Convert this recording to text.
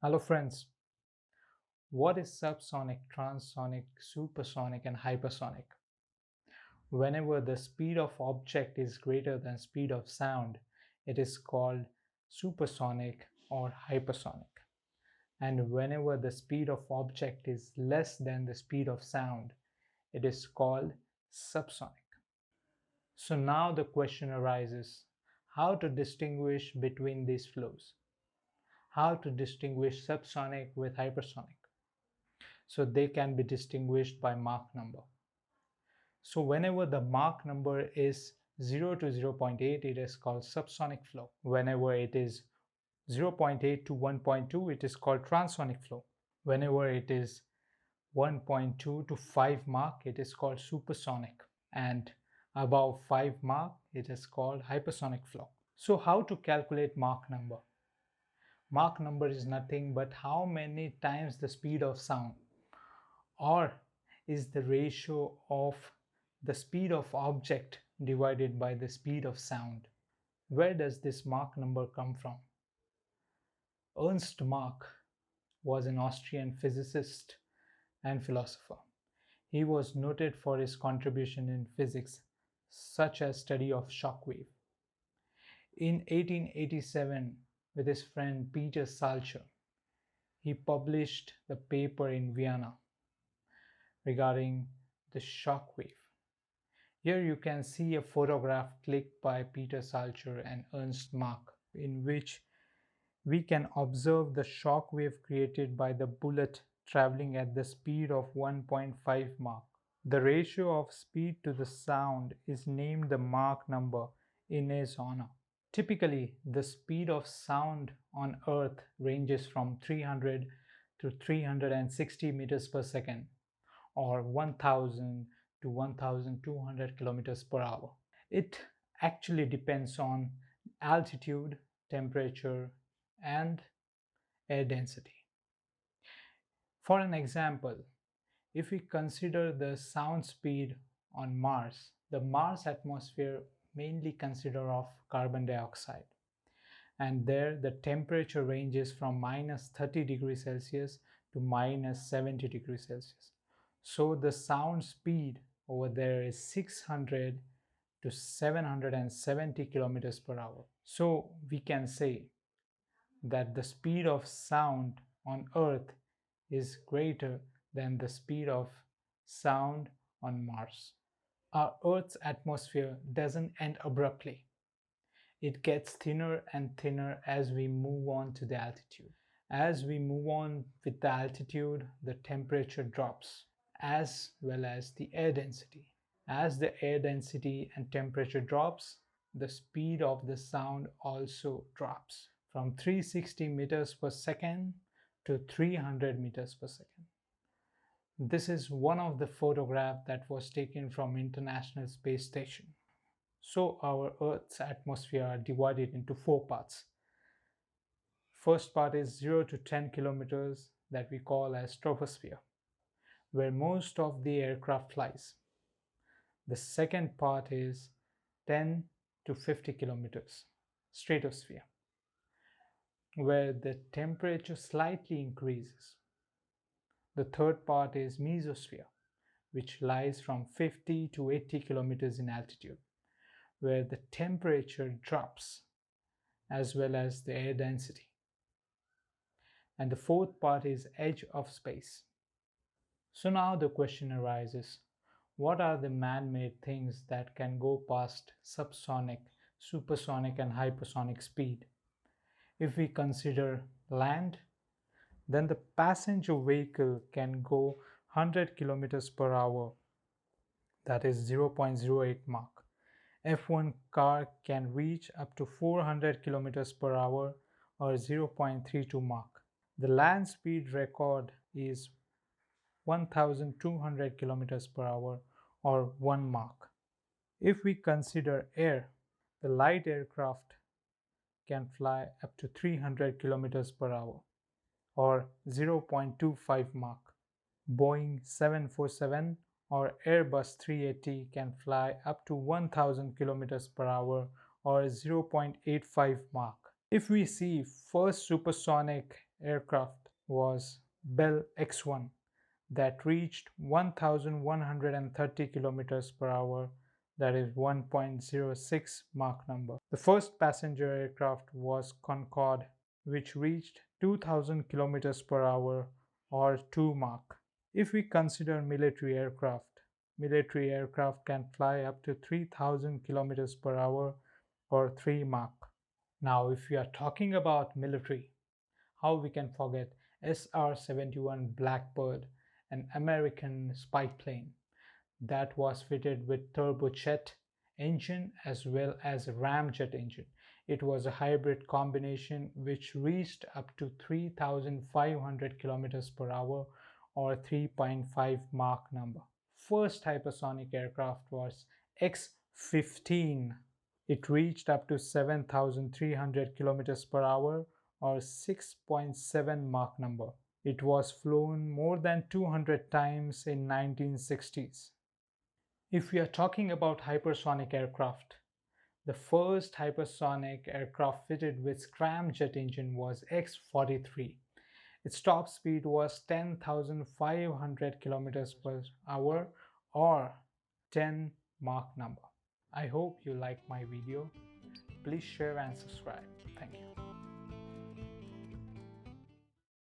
Hello friends, what is subsonic, transonic, supersonic and hypersonic? Whenever the speed of object is greater than speed of sound, it is called supersonic or hypersonic. And whenever the speed of object is less than the speed of sound, it is called subsonic. So now the question arises, how to distinguish between these flows? How to distinguish subsonic with hypersonic? So they can be distinguished by Mach number. So whenever the Mach number is 0 to 0.8, it is called subsonic flow. Whenever it is 0.8 to 1.2, it is called transonic flow. Whenever it is 1.2 to 5 Mach, it is called supersonic. And above 5 Mach, it is called hypersonic flow. So how to calculate Mach number? Mach number is nothing but how many times the speed of sound, or is the ratio of the speed of object divided by the speed of sound. Where does this Mach number come from? Ernst Mach was an Austrian physicist and philosopher. He was noted for his contribution in physics, such as study of shock wave. In 1887, with his friend Peter Salcher, he published the paper in Vienna regarding the shock wave. Here you can see a photograph clicked by Peter Salcher and Ernst Mach, in which we can observe the shock wave created by the bullet traveling at the speed of 1.5 Mach. The ratio of speed to the sound is named the Mach number in his honor. Typically, the speed of sound on Earth ranges from 300 to 360 meters per second, or 1000 to 1200 kilometers per hour. It actually depends on altitude, temperature, and air density. For an example, if we consider the sound speed on Mars, the Mars atmosphere mainly consists of carbon dioxide, and there the temperature ranges from minus 30 degrees Celsius to minus 70 degrees Celsius. So the sound speed over there is 600 to 770 kilometers per hour. So we can say that the speed of sound on Earth is greater than the speed of sound on Mars. Our Earth's atmosphere doesn't end abruptly. It gets thinner and thinner as we move on to the altitude. As we move on with the altitude, the temperature drops, as well as the air density. As the air density and temperature drops, the speed of the sound also drops from 360 meters per second to 300 meters per second. This is one of the photographs that was taken from International Space Station. So our Earth's atmosphere are divided into four parts. First part is 0 to 10 kilometers that we call as troposphere, where most of the aircraft flies. The second part is 10 to 50 kilometers, stratosphere, where the temperature slightly increases. The third part is mesosphere, which lies from 50 to 80 kilometers in altitude, where the temperature drops as well as the air density. And the fourth part is edge of space. So now the question arises, what are the man-made things that can go past subsonic, supersonic and hypersonic speed? If we consider land, then the passenger vehicle can go 100 kilometers per hour, that is 0.08 Mach. F1 car can reach up to 400 kilometers per hour or 0.32 Mach. The land speed record is 1200 kilometers per hour or 1 Mach. If we consider air, the light aircraft can fly up to 300 kilometers per hour or 0.25 Mach. Boeing 747 or Airbus 380 can fly up to 1000 kilometers per hour or 0.85 Mach. If we see first supersonic aircraft was Bell X-1 that reached 1,130 kilometers per hour, that is 1.06 Mach number. The first passenger aircraft was Concorde, which reached 2,000 kilometers per hour or 2 Mach. If we consider military aircraft can fly up to 3,000 kilometers per hour or 3 Mach. Now, if we are talking about military, how we can forget SR-71 Blackbird, an American spy plane that was fitted with turbojet engine as well as ramjet engine. It was a hybrid combination which reached up to 3,500 kilometers per hour or 3.5 Mach number. First hypersonic aircraft was X-15. It reached up to 7,300 kilometers per hour or 6.7 Mach number. It was flown more than 200 times in 1960s. If we are talking about hypersonic aircraft, the first hypersonic aircraft fitted with scramjet engine was X-43. Its top speed was 10,500 kilometers per hour or 10 Mach number. I hope you liked my video. Please share and subscribe. Thank you.